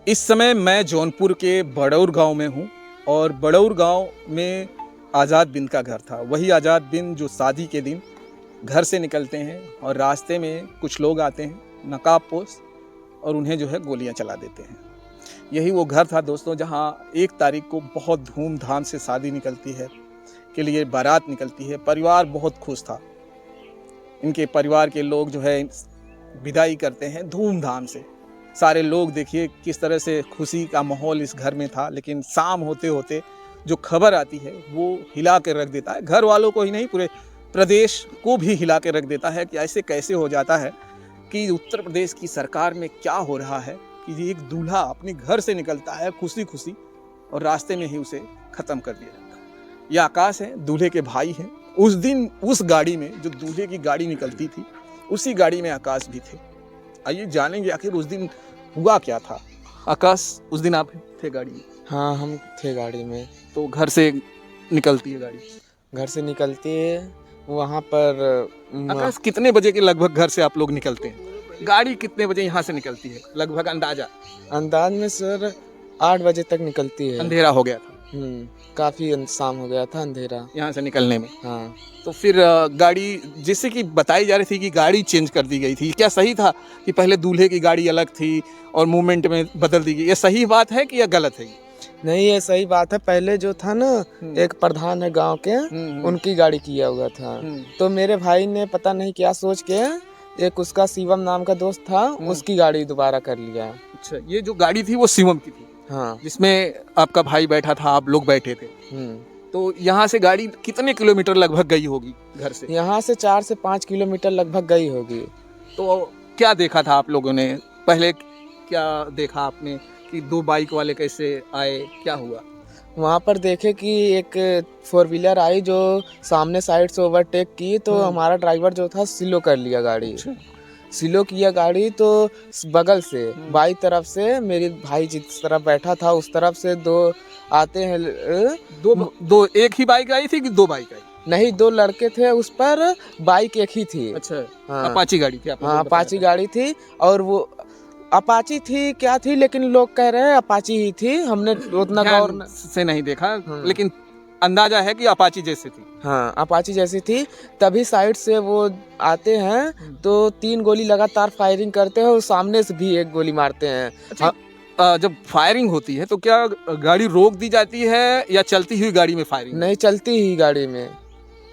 इस समय मैं जौनपुर के बड़ौर गांव में हूं और बड़ौर गांव में आज़ाद बिन का घर था। वही आज़ाद बिन जो शादी के दिन घर से निकलते हैं और रास्ते में कुछ लोग आते हैं नकाबपोश और उन्हें जो है गोलियां चला देते हैं। यही वो घर था दोस्तों, जहां 1 तारीख को बहुत धूमधाम से शादी निकलती है, के लिए बारात निकलती है। परिवार बहुत खुश था। इनके परिवार के लोग जो है विदाई करते हैं धूमधाम से। सारे लोग देखिए किस तरह से खुशी का माहौल इस घर में था। लेकिन शाम होते होते जो खबर आती है वो हिला के रख देता है, घर वालों को ही नहीं पूरे प्रदेश को भी हिला के रख देता है कि ऐसे कैसे हो जाता है कि उत्तर प्रदेश की सरकार में क्या हो रहा है कि एक दूल्हा अपने घर से निकलता है खुशी खुशी और रास्ते में ही उसे ख़त्म कर दिया जाता है। ये आकाश है, दूल्हे के भाई हैं। उस दिन उस गाड़ी में जो दूल्हे की गाड़ी निकलती थी उसी गाड़ी में आकाश भी थे। आइए जानेंगे आखिर उस दिन हुआ क्या था। आकाश, उस दिन आप थे गाड़ी में? हाँ, हम थे गाड़ी में। तो घर से निकलती है गाड़ी? घर से निकलती है वहाँ पर। आकाश, कितने बजे के लगभग घर से आप लोग निकलते हैं? गाड़ी कितने बजे यहाँ से निकलती है लगभग अंदाजा? अंदाज में सर 8 बजे तक निकलती है। अंधेरा हो गया था? काफ़ी शाम हो गया था, अंधेरा यहाँ से निकलने में। हाँ। तो फिर गाड़ी, जैसे कि बताई जा रही थी कि गाड़ी चेंज कर दी गई थी, क्या सही था कि पहले दूल्हे की गाड़ी अलग थी और मूवमेंट में बदल दी गई? ये सही बात है कि या गलत है? नहीं, ये सही बात है। पहले जो था ना, एक प्रधान है गांव के, उनकी गाड़ी किया हुआ था। तो मेरे भाई ने पता नहीं क्या सोच के एक उसका शिवम नाम का दोस्त था, उसकी गाड़ी दोबारा कर लिया। अच्छा, ये जो गाड़ी थी वो शिवम की थी? हाँ। जिसमें आपका भाई बैठा था, आप लोग बैठे थे। तो यहाँ से गाड़ी कितने किलोमीटर लगभग गई होगी घर से? यहाँ से 4 से 5 किलोमीटर लगभग गई होगी। तो क्या देखा था आप लोगों ने? पहले क्या देखा आपने कि 2 बाइक वाले कैसे आए, क्या हुआ? वहाँ पर देखे कि एक 4 व्हीलर आई जो सामने साइड से ओवरटेक की, तो हमारा ड्राइवर जो था स्लो कर लिया गाड़ी। स्लो किया गाड़ी तो बगल से बाई तरफ से मेरे भाई जिस तरफ बैठा था उस तरफ से 2 आते हैं। दो एक ही बाइक आई थी कि 2 बाइक आई? नहीं, 2 लड़के थे उस पर, बाइक एक ही थी। अच्छा। हाँ। अपाची गाड़ी थी? हाँ, अपाची गाड़ी थी। और वो अपाची थी क्या थी, लेकिन लोग कह रहे हैं अपाची ही थी। हमने उतना गौर से नहीं देखा, लेकिन अंदाजा है कि अपाची जैसी थी। हाँ, अपाची जैसी थी। तभी साइड से वो आते हैं तो 3 गोली लगातार फायरिंग करते हैं और सामने से भी 1 गोली मारते हैं। अच्छा, जब फायरिंग होती है तो क्या गाड़ी रोक दी जाती है या चलती हुई गाड़ी में फायरिंग? नहीं, चलती ही गाड़ी में।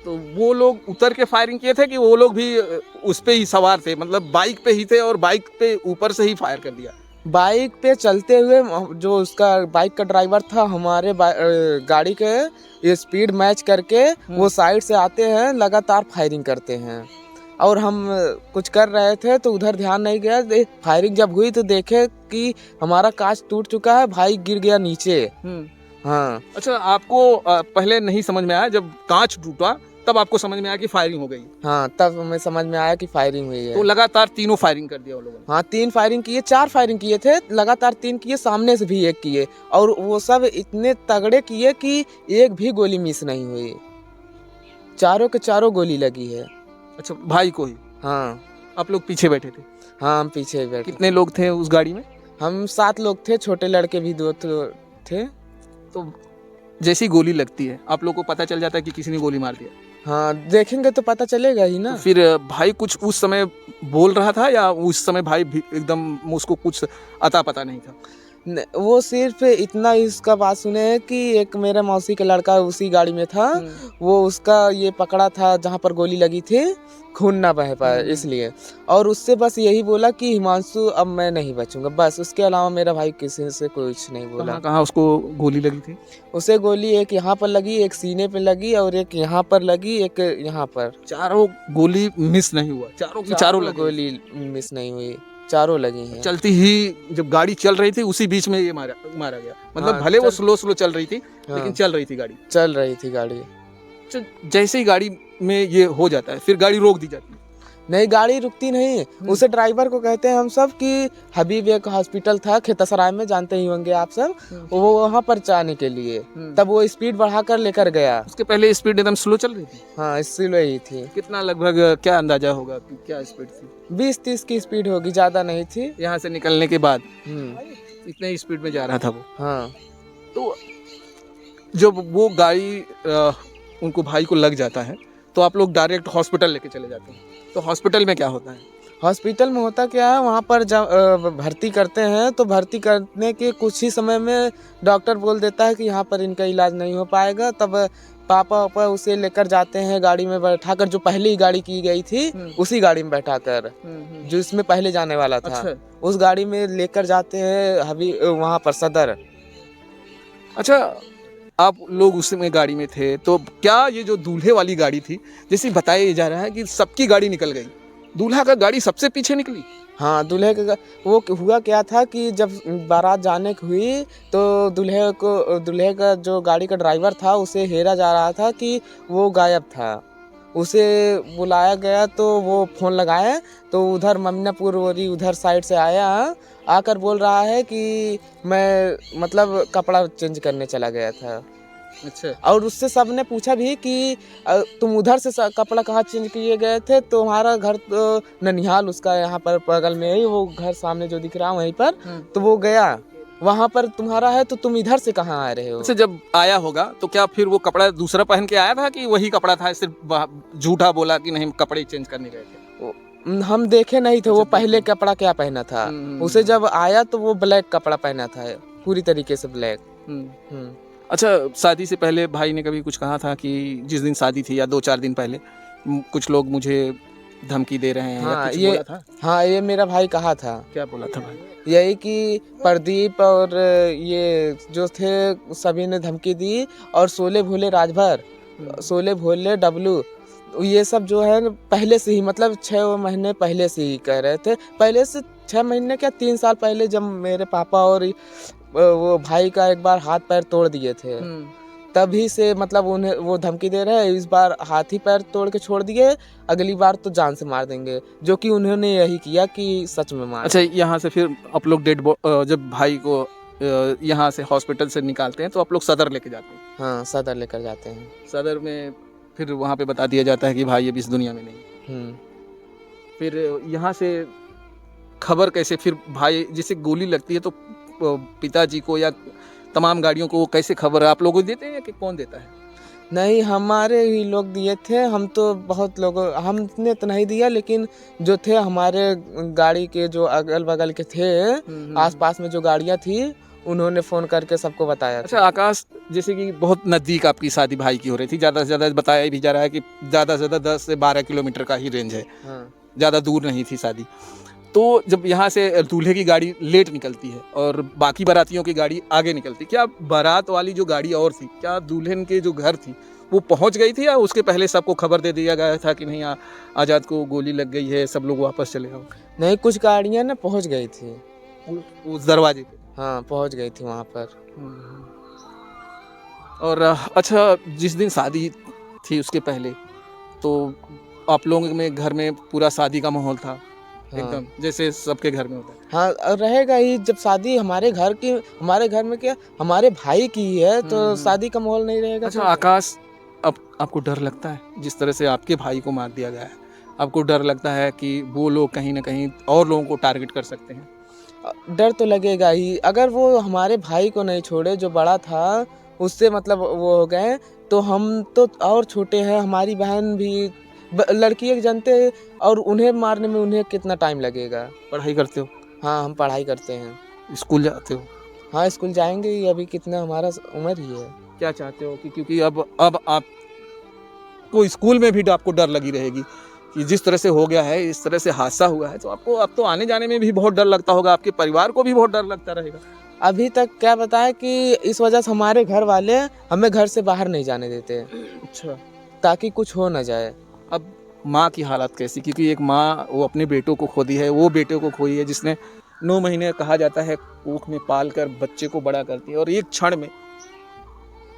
तो वो लोग उतर के फायरिंग किए थे कि वो लोग भी उस पे ही सवार थे, मतलब बाइक पे ही थे और बाइक पे ऊपर से ही फायर कर दिया? बाइक पे चलते हुए जो उसका बाइक का ड्राइवर था, हमारे गाड़ी के स्पीड मैच करके वो साइड से आते हैं, लगातार फायरिंग करते हैं। और हम कुछ कर रहे थे तो उधर ध्यान नहीं गया। फायरिंग जब हुई तो देखे कि हमारा कांच टूट चुका है, भाई गिर गया नीचे। हाँ। अच्छा, आपको पहले नहीं समझ में आया, जब कांच टूटा तब आपको समझ में आया कि फायरिंग हो गई? हाँ, तब हमें समझ में आया कि फायरिंग हुई है। तो लगातार तीनों फायरिंग कर दिया वो लोगों ने? हाँ, 3 फायरिंग किए, 4 फायरिंग किए थे लगातार, 3 किए, सामने से भी 1 किए। और वो सब इतने तगड़े किए कि 1 भी गोली मिस नहीं हुई। चारों के चारों गोली लगी है। अच्छा, भाई को ही? हाँ। आप लोग पीछे बैठे थे? हाँ, हम पीछे बैठे। कितने लोग थे उस गाड़ी में? हम 7 लोग थे, छोटे लड़के भी 2 थे। तो जैसी गोली लगती है आप लोग को पता चल जाता है कि किसी ने गोली मार दिया? हाँ, देखेंगे तो पता चलेगा ही ना। तो फिर भाई कुछ उस समय बोल रहा था या उस समय भाई भी एकदम उसको कुछ अता पता नहीं था? वो सिर्फ इतना इसका बात सुने है कि एक मेरे मौसी का लड़का उसी गाड़ी में था, वो उसका ये पकड़ा था जहाँ पर गोली लगी थी, खून ना बह पाए इसलिए। और उससे बस यही बोला कि हिमांशु अब मैं नहीं बचूंगा, बस। उसके अलावा मेरा भाई किसी से कुछ नहीं बोला। कहाँ उसको गोली लगी थी? उसे गोली एक यहाँ पर लगी, एक सीने पे लगी और एक यहाँ पर लगी, एक यहाँ पर। चारों गोली मिस नहीं हुआ? चारों की चारों गोली मिस नहीं हुई, चारों लगी हैं। चलती ही जब गाड़ी चल रही थी उसी बीच में ये मारा गया? मतलब हाँ, भले वो स्लो चल रही थी, हाँ, लेकिन चल रही थी गाड़ी? चल रही थी गाड़ी। जैसे ही गाड़ी में ये हो जाता है फिर गाड़ी रोक दी जाती है? नहीं, गाड़ी रुकती नहीं। उसे ड्राइवर को कहते हैं हम सब कि हबीब एक हॉस्पिटल था खेतसराय में, जानते ही होंगे आप सब, वो वहाँ पर जाने के लिए। तब वो स्पीड बढ़ाकर लेकर गया। उसके पहले स्पीड एकदम स्लो चल रही थी? हाँ, स्लो ही थी। कितना लगभग क्या अंदाजा होगा कि क्या स्पीड थी? 20-30 की स्पीड होगी, ज्यादा नहीं थी। यहाँ से निकलने के बाद इतने स्पीड में जा रहा था वो। हाँ। तो जब वो गाड़ी उनको भाई को लग जाता है तो आप लोग डायरेक्ट हॉस्पिटल लेके चले जाते हैं। तो हॉस्पिटल में क्या होता है? हॉस्पिटल में होता क्या है, वहाँ पर जब भर्ती करते हैं तो भर्ती करने के कुछ ही समय में डॉक्टर बोल देता है कि यहाँ पर इनका इलाज नहीं हो पाएगा। तब पापा वापा उसे लेकर जाते हैं गाड़ी में बैठाकर, जो पहले ही गाड़ी की गई थी उसी गाड़ी में बैठाकर, जो इसमें पहले जाने वाला था। अच्छा। उस गाड़ी में लेकर जाते हैं वहाँ पर सदर। अच्छा, आप लोग उसमें गाड़ी में थे तो क्या ये जो दूल्हे वाली गाड़ी थी, जैसे बताया जा रहा है कि सबकी गाड़ी निकल गई, दूल्हा का गाड़ी सबसे पीछे निकली? हाँ, वो हुआ क्या था कि जब बारात जाने की हुई तो दूल्हे का जो गाड़ी का ड्राइवर था उसे हेरा जा रहा था कि वो गायब था। उसे बुलाया गया तो वो फ़ोन लगाया तो उधर ममनापुर उधर साइड से आया, आकर बोल रहा है कि मैं मतलब कपड़ा चेंज करने चला गया था। अच्छा। और उससे सबने पूछा भी कि तुम उधर से कपड़ा कहाँ चेंज किए गए थे? तो हमारा घर तो ननिहाल उसका यहाँ पर बगल में ही, वो घर सामने जो दिख रहा है वहीं पर। तो वो गया वहाँ पर, तुम्हारा है तो तुम इधर से कहाँ आ रहे हो? अच्छा, जब आया होगा तो क्या फिर वो कपड़ा दूसरा पहन के आया था कि वही कपड़ा था, सिर्फ झूठा बोला कि नहीं कपड़े चेंज करने गए थे? हम देखे नहीं थे वो अच्छा, पहले कपड़ा क्या पहना था। उसे जब आया तो वो ब्लैक कपड़ा पहना था, पूरी तरीके से ब्लैक। अच्छा, शादी से पहले भाई ने कभी कुछ कहा था कि जिस दिन शादी थी या 2-4 दिन पहले कुछ लोग मुझे धमकी दे रहे हैं या हाँ, कुछ बोला था? हाँ, ये मेरा भाई कहा था। क्या बोला था भाई? यही कि प्रदीप और ये जो थे सभी ने धमकी दी, और शोले भोले राजभर, शोले भोले डब्लू, ये सब जो है पहले से ही, मतलब 6 महीने पहले से ही कह रहे थे। पहले से 6 महीने क्या 3 साल पहले, जब मेरे पापा और वो भाई का एक बार हाथ पैर तोड़ दिए थे, तभी से मतलब उन्हें वो धमकी दे रहे हैं, इस बार हाथ ही पैर तोड़ के छोड़ दिए, अगली बार तो जान से मार देंगे, जो कि उन्होंने यही किया कि सच में मार। अच्छा, यहाँ से फिर आप लोग जब भाई को यहाँ से हॉस्पिटल से निकालते हैं तो आप लोग सदर लेके जाते हैं? हाँ, सदर लेकर जाते हैं। सदर में फिर वहाँ पे बता दिया जाता है कि भाई अब इस दुनिया में नहीं। फिर यहाँ से खबर कैसे, फिर भाई जिसे गोली लगती है तो पिताजी को या तमाम गाड़ियों को कैसे खबर आप लोगों को देते हैं कि कौन देता है? नहीं, हमारे ही लोग दिए थे। हम तो बहुत लोगों, हमने तो नहीं दिया, लेकिन जो थे हमारे गाड़ी के जो अगल बगल के थे, आसपास में जो गाड़ियाँ थी, उन्होंने फ़ोन करके सबको बताया। अच्छा आकाश, जैसे कि बहुत नज़दीक आपकी शादी भाई की हो रही थी, ज़्यादा से ज़्यादा बताया भी जा रहा है कि ज़्यादा से ज़्यादा 10 से 12 किलोमीटर का ही रेंज है, ज़्यादा दूर नहीं थी शादी। तो जब यहाँ से दूल्हे की गाड़ी लेट निकलती है और बाकी बारातियों की गाड़ी आगे निकलती, क्या बारात वाली जो गाड़ी और थी, क्या दुल्हन के जो घर थी वो पहुँच गई थी या उसके पहले सबको खबर दे दिया गया था कि नहीं आज़ाद को गोली लग गई है, सब लोग वापस चले आओ? नहीं, कुछ गाड़ियाँ ना पहुँच गई थी उस दरवाजे पे। हाँ, पहुँच गई थी वहाँ पर। और अच्छा, जिस दिन शादी थी उसके पहले तो आप लोगों में घर में पूरा शादी का माहौल था? हाँ। एकदम जैसे सबके घर में होता है। हाँ, और रहेगा ही। जब शादी हमारे घर में क्या, हमारे भाई की ही है, तो शादी का माहौल नहीं रहेगा। अच्छा आकाश, अब आपको डर लगता है जिस तरह से आपके भाई को मार दिया गया है, आपको डर लगता है कि वो लोग कहीं ना कहीं और लोगों को टारगेट कर सकते हैं? डर तो लगेगा ही। अगर वो हमारे भाई को नहीं छोड़े, जो बड़ा था, उससे मतलब वो हो गए, तो हम तो और छोटे हैं, हमारी बहन भी लड़की एक जानते, और उन्हें मारने में उन्हें कितना टाइम लगेगा। पढ़ाई करते हो? हाँ, हम पढ़ाई करते हैं। स्कूल जाते हो? हाँ, स्कूल जाएंगे ही, अभी कितना हमारा उम्र ही है। क्या चाहते हो कि क्योंकि अब आपको स्कूल में भी आपको डर लगी रहेगी कि जिस तरह से हो गया है, इस तरह से हादसा हुआ है, तो आपको अब तो आने जाने में भी बहुत डर लगता होगा, आपके परिवार को भी बहुत डर लगता रहेगा। अभी तक क्या बताएं कि इस वजह से हमारे घर वाले हमें घर से बाहर नहीं जाने देते। अच्छा, ताकि कुछ हो ना जाए। अब माँ की हालत कैसी, क्योंकि एक माँ वो अपने बेटों को खो दी है, वो बेटे को खोई है जिसने 9 महीने कहा जाता है कोख में पाल कर बच्चे को बड़ा करती है, और एक क्षण में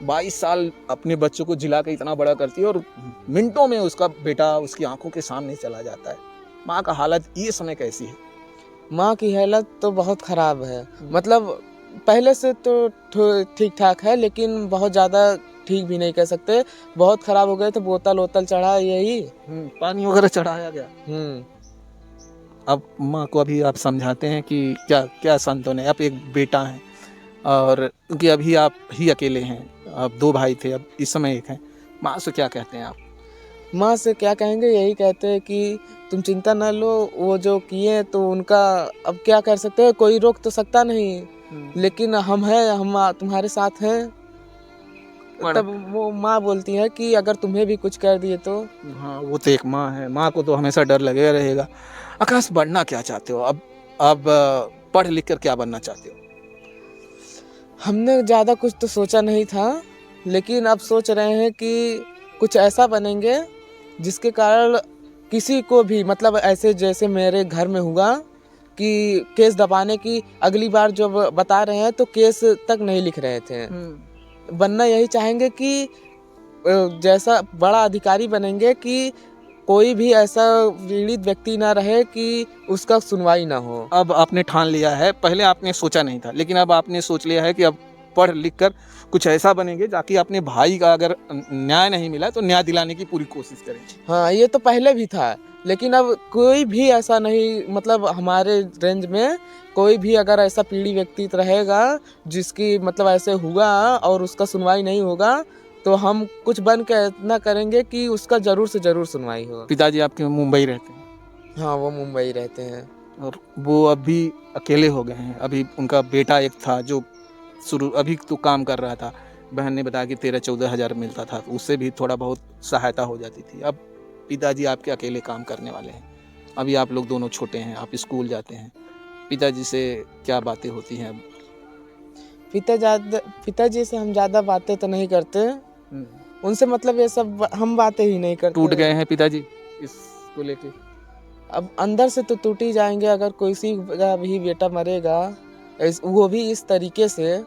22 साल अपने बच्चों को जिला के इतना बड़ा करती है, और मिनटों में उसका बेटा उसकी आंखों के सामने चला जाता है। माँ का हालत ये समय कैसी है? माँ की हालत तो बहुत ख़राब है। मतलब पहले से तो ठीक ठाक है, लेकिन बहुत ज़्यादा ठीक भी नहीं कह सकते, बहुत ख़राब हो गए थे। बोतल वोतल चढ़ा, यही पानी वगैरह चढ़ाया गया। अब माँ को अभी आप समझाते हैं कि क्या क्या सांत्वना है, आप एक बेटा हैं और क्योंकि अभी आप ही अकेले हैं, अब 2 भाई थे, अब इस समय 1 हैं। माँ से क्या कहते हैं आप? माँ से क्या कहेंगे, यही कहते हैं कि तुम चिंता न लो, वो जो किए तो उनका अब क्या कर सकते हैं, कोई रोक तो सकता नहीं, लेकिन हम हैं, हम तुम्हारे साथ हैं। तब वो माँ बोलती है कि अगर तुम्हें भी कुछ कर दिए तो। हाँ, वो तो एक माँ है, माँ को तो हमेशा डर लगेगा रहेगा। आकाश, बनना क्या चाहते हो? अब पढ़ लिख कर क्या बनना चाहते हो? हमने ज़्यादा कुछ तो सोचा नहीं था, लेकिन अब सोच रहे हैं कि कुछ ऐसा बनेंगे जिसके कारण किसी को भी, मतलब ऐसे जैसे मेरे घर में हुआ कि केस दबाने की, अगली बार जब बता रहे हैं तो केस तक नहीं लिख रहे थे। बनना यही चाहेंगे कि जैसा बड़ा अधिकारी बनेंगे कि कोई भी ऐसा पीड़ित व्यक्ति ना रहे कि उसका सुनवाई ना हो। अब आपने ठान लिया है, पहले आपने सोचा नहीं था, लेकिन अब आपने सोच लिया है कि अब पढ़ लिख कर कुछ ऐसा बनेंगे ताकि अपने भाई का अगर न्याय नहीं मिला तो न्याय दिलाने की पूरी कोशिश करें। हाँ, ये तो पहले भी था, लेकिन अब कोई भी ऐसा नहीं, मतलब हमारे रेंज में कोई भी अगर ऐसा पीड़ित व्यक्ति रहेगा जिसकी मतलब ऐसे हुआ और उसका सुनवाई नहीं होगा, तो हम कुछ बन के इतना करेंगे कि उसका ज़रूर से ज़रूर सुनवाई हो। पिताजी आपके मुंबई रहते हैं हाँ, वो मुंबई रहते हैं। और वो अभी अकेले हो गए हैं। अभी उनका बेटा एक था जो अभी तो काम कर रहा था। बहन ने बताया कि 13-14 हज़ार मिलता था, तो उससे भी थोड़ा बहुत सहायता हो जाती थी। अब पिताजी आपके अकेले काम करने वाले हैं। अभी आप लोग दोनों छोटे हैं, आप स्कूल जाते हैं। पिताजी से क्या बातें होती हैं अब? पिताजी से हम ज़्यादा बातें तो नहीं करते, उनसे मतलब ये सब हम बातें ही नहीं करते। टूट गए हैं पिताजी इसको लेके? अब अंदर से तो टूट ही जाएंगे, अगर किसी का भी बेटा मरेगा वो भी इस तरीके से,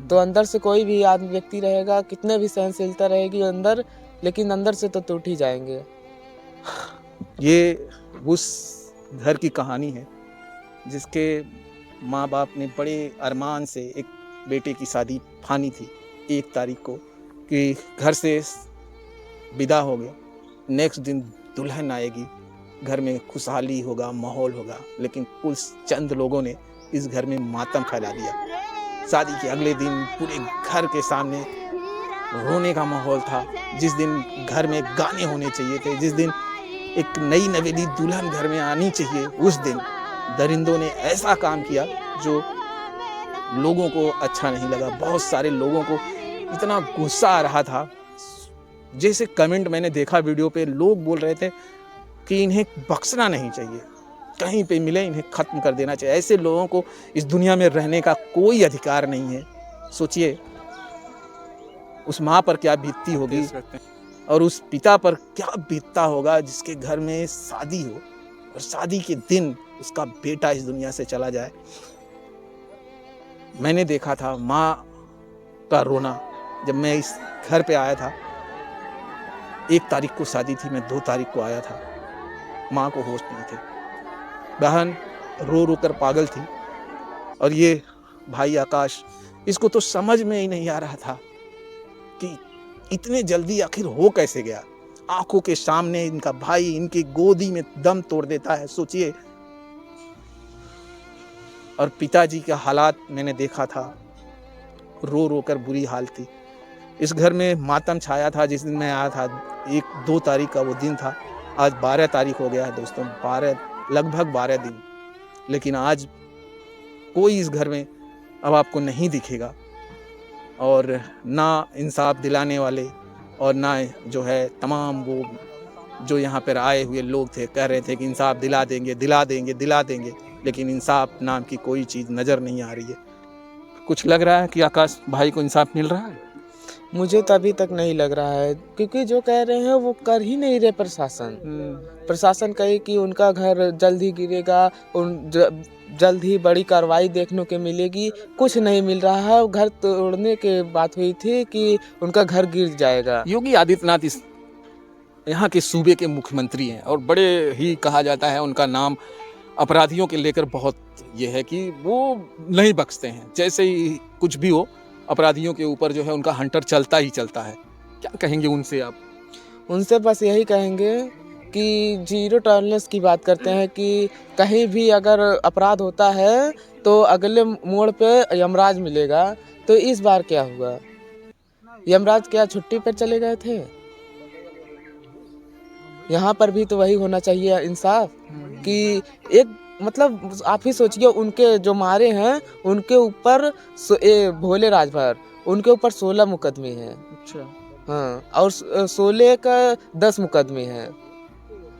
तो अंदर से कोई भी आदमी व्यक्ति रहेगा, कितने भी सहनशीलता रहेगी अंदर, लेकिन अंदर से तो टूट ही जाएंगे। ये उस घर की कहानी है जिसके माँ बाप ने बड़े अरमान से एक बेटे की शादी ठानी थी 1 तारीख को कि घर से विदा हो गया, नेक्स्ट दिन दुल्हन आएगी, घर में खुशहाली होगा, माहौल होगा, लेकिन कुछ चंद लोगों ने इस घर में मातम फैला दिया। शादी के अगले दिन पूरे घर के सामने रोने का माहौल था। जिस दिन घर में गाने होने चाहिए थे, जिस दिन एक नई नवेली दुल्हन घर में आनी चाहिए, उस दिन दरिंदों ने ऐसा काम किया जो लोगों को अच्छा नहीं लगा। बहुत सारे लोगों को इतना गुस्सा आ रहा था, जैसे कमेंट मैंने देखा वीडियो पे, लोग बोल रहे थे कि इन्हें बख्शना नहीं चाहिए, कहीं पे मिले इन्हें ख़त्म कर देना चाहिए। ऐसे लोगों को इस दुनिया में रहने का कोई अधिकार नहीं है। सोचिए उस माँ पर क्या बीतती होगी और उस पिता पर क्या बीतता होगा जिसके घर में शादी हो और शादी के दिन उसका बेटा इस दुनिया से चला जाए। मैंने देखा था माँ का रोना जब मैं इस घर पे आया था। 1 तारीख को शादी थी, मैं 2 तारीख को आया था। माँ को होश नहीं थे, बहन रो रो कर पागल थी और ये भाई आकाश, इसको तो समझ में ही नहीं आ रहा था कि इतने जल्दी आखिर हो कैसे गया। आंखों के सामने इनका भाई इनकी गोदी में दम तोड़ देता है, सोचिए। और पिताजी का हालात मैंने देखा था, रो रो कर बुरी हाल थी। इस घर में मातम छाया था जिस दिन मैं आया था। 2 तारीख का वो दिन था, आज 12 तारीख हो गया है दोस्तों, लगभग 12 दिन। लेकिन आज कोई इस घर में अब आपको नहीं दिखेगा और ना इंसाफ दिलाने वाले और ना जो है तमाम वो जो यहाँ पर आए हुए लोग थे, कह रहे थे कि इंसाफ दिला देंगे, दिला देंगे, दिला देंगे, लेकिन इंसाफ नाम की कोई चीज़ नज़र नहीं आ रही है। कुछ लग रहा है कि आकाश भाई को इंसाफ मिल रहा है? मुझे तो अभी तक नहीं लग रहा है, क्योंकि जो कह रहे हैं वो कर ही नहीं रहे प्रशासन। प्रशासन कहे कि उनका घर जल्द ही गिरेगा, जल्द ही बड़ी कार्रवाई देखने को मिलेगी, कुछ नहीं मिल रहा है। घर तोड़ने की बात हुई थी कि उनका घर गिर जाएगा। योगी आदित्यनाथ इस यहाँ के सूबे के मुख्यमंत्री हैं और बड़े ही कहा जाता है उनका नाम अपराधियों के लेकर बहुत ये है कि वो नहीं बख्शते हैं, जैसे ही कुछ भी हो अपराधियों के ऊपर जो है उनका हंटर चलता ही चलता है। क्या कहेंगे उनसे आप? उनसे बस यही कहेंगे कि जीरो टॉलरेंस की बात करते हैं कि कहीं भी अगर अपराध होता है तो अगले मोड़ पे यमराज मिलेगा। तो इस बार क्या हुआ? यमराज क्या छुट्टी पर चले गए थे? यहाँ पर भी तो वही होना चाहिए इंसाफ कि एक मतलब आप ही सोचिए, उनके जो मारे हैं उनके ऊपर भोले राजभर उनके ऊपर 16 मुकदमे हैं। अच्छा। हाँ, और 16 का 10 मुकदमे हैं।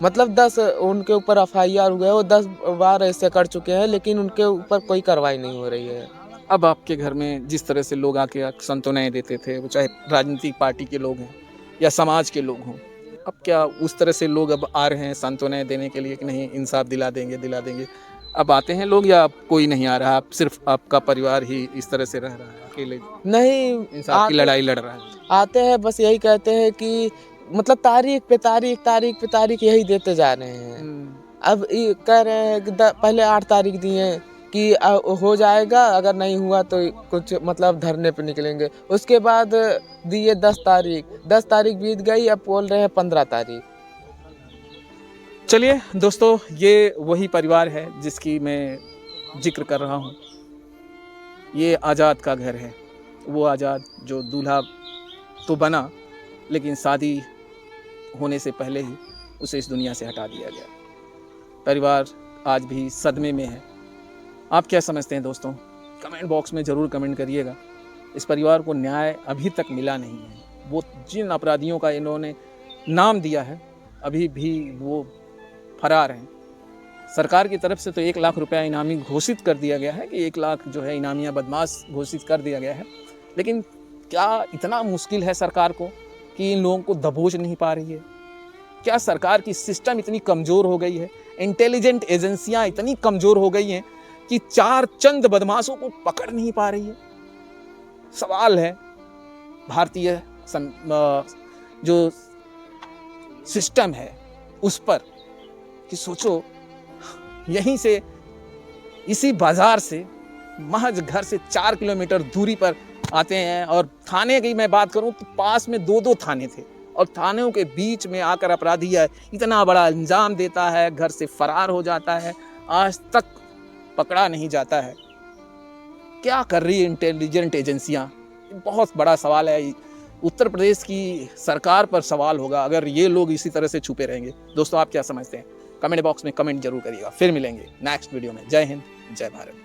मतलब 10 उनके ऊपर FIR हुए, वो 10 बार ऐसे कर चुके हैं, लेकिन उनके ऊपर कोई कार्रवाई नहीं हो रही है। अब आपके घर में जिस तरह से लोग आके सांत्वनाएं देते थे, वो चाहे राजनीतिक पार्टी के लोग हैं या समाज के लोग हों, अब क्या उस तरह से लोग अब आ रहे हैं सांत्वनाएं देने के लिए कि नहीं इंसाफ दिला देंगे दिला देंगे? अब आते हैं लोग या अब कोई नहीं आ रहा, आप सिर्फ आपका परिवार ही इस तरह से रह रहा है अकेले नहीं, इंसाफ की लड़ाई लड़ रहा है? आते हैं, बस यही कहते हैं कि मतलब तारीख पे तारीख, तारीख पे तारीख यही देते जा रहे हैं। अब ये कह रहे हैं कि पहले 8 तारीख दिए कि हो जाएगा, अगर नहीं हुआ तो कुछ मतलब धरने पे निकलेंगे। उसके बाद दिए 10 तारीख, 10 तारीख बीत गई, अब बोल रहे हैं 15 तारीख। चलिए दोस्तों, ये वही परिवार है जिसकी मैं जिक्र कर रहा हूँ। ये आज़ाद का घर है, वो आज़ाद जो दूल्हा तो बना लेकिन शादी होने से पहले ही उसे इस दुनिया से हटा दिया गया। परिवार आज भी सदमे में है। आप क्या समझते हैं दोस्तों? कमेंट बॉक्स में ज़रूर कमेंट करिएगा। इस परिवार को न्याय अभी तक मिला नहीं है। वो जिन अपराधियों का इन्होंने नाम दिया है अभी भी वो फरार हैं। सरकार की तरफ से तो 1 लाख रुपया इनामी घोषित कर दिया गया है कि 1 लाख जो है इनामिया बदमाश घोषित कर दिया गया है, लेकिन क्या इतना मुश्किल है सरकार को कि इन लोगों को दबोच नहीं पा रही है? क्या सरकार की सिस्टम इतनी कमज़ोर हो गई है, इंटेलिजेंट एजेंसियां इतनी कमज़ोर हो गई हैं कि 4 चंद बदमाशों को पकड़ नहीं पा रही है? सवाल है भारतीय जो सिस्टम है उस पर कि सोचो, यहीं से इसी बाज़ार से महज घर से 4 किलोमीटर दूरी पर आते हैं, और थाने की मैं बात करूं तो पास में 2-2 थाने थे, और थानों के बीच में आकर अपराधी है इतना बड़ा अंजाम देता है, घर से फरार हो जाता है, आज तक पकड़ा नहीं जाता है। क्या कर रही है इंटेलिजेंट एजेंसियां? बहुत बड़ा सवाल है। उत्तर प्रदेश की सरकार पर सवाल होगा अगर ये लोग इसी तरह से छुपे रहेंगे। दोस्तों, आप क्या समझते हैं? कमेंट बॉक्स में कमेंट जरूर करिएगा। फिर मिलेंगे नेक्स्ट वीडियो में। जय हिंद, जय भारत।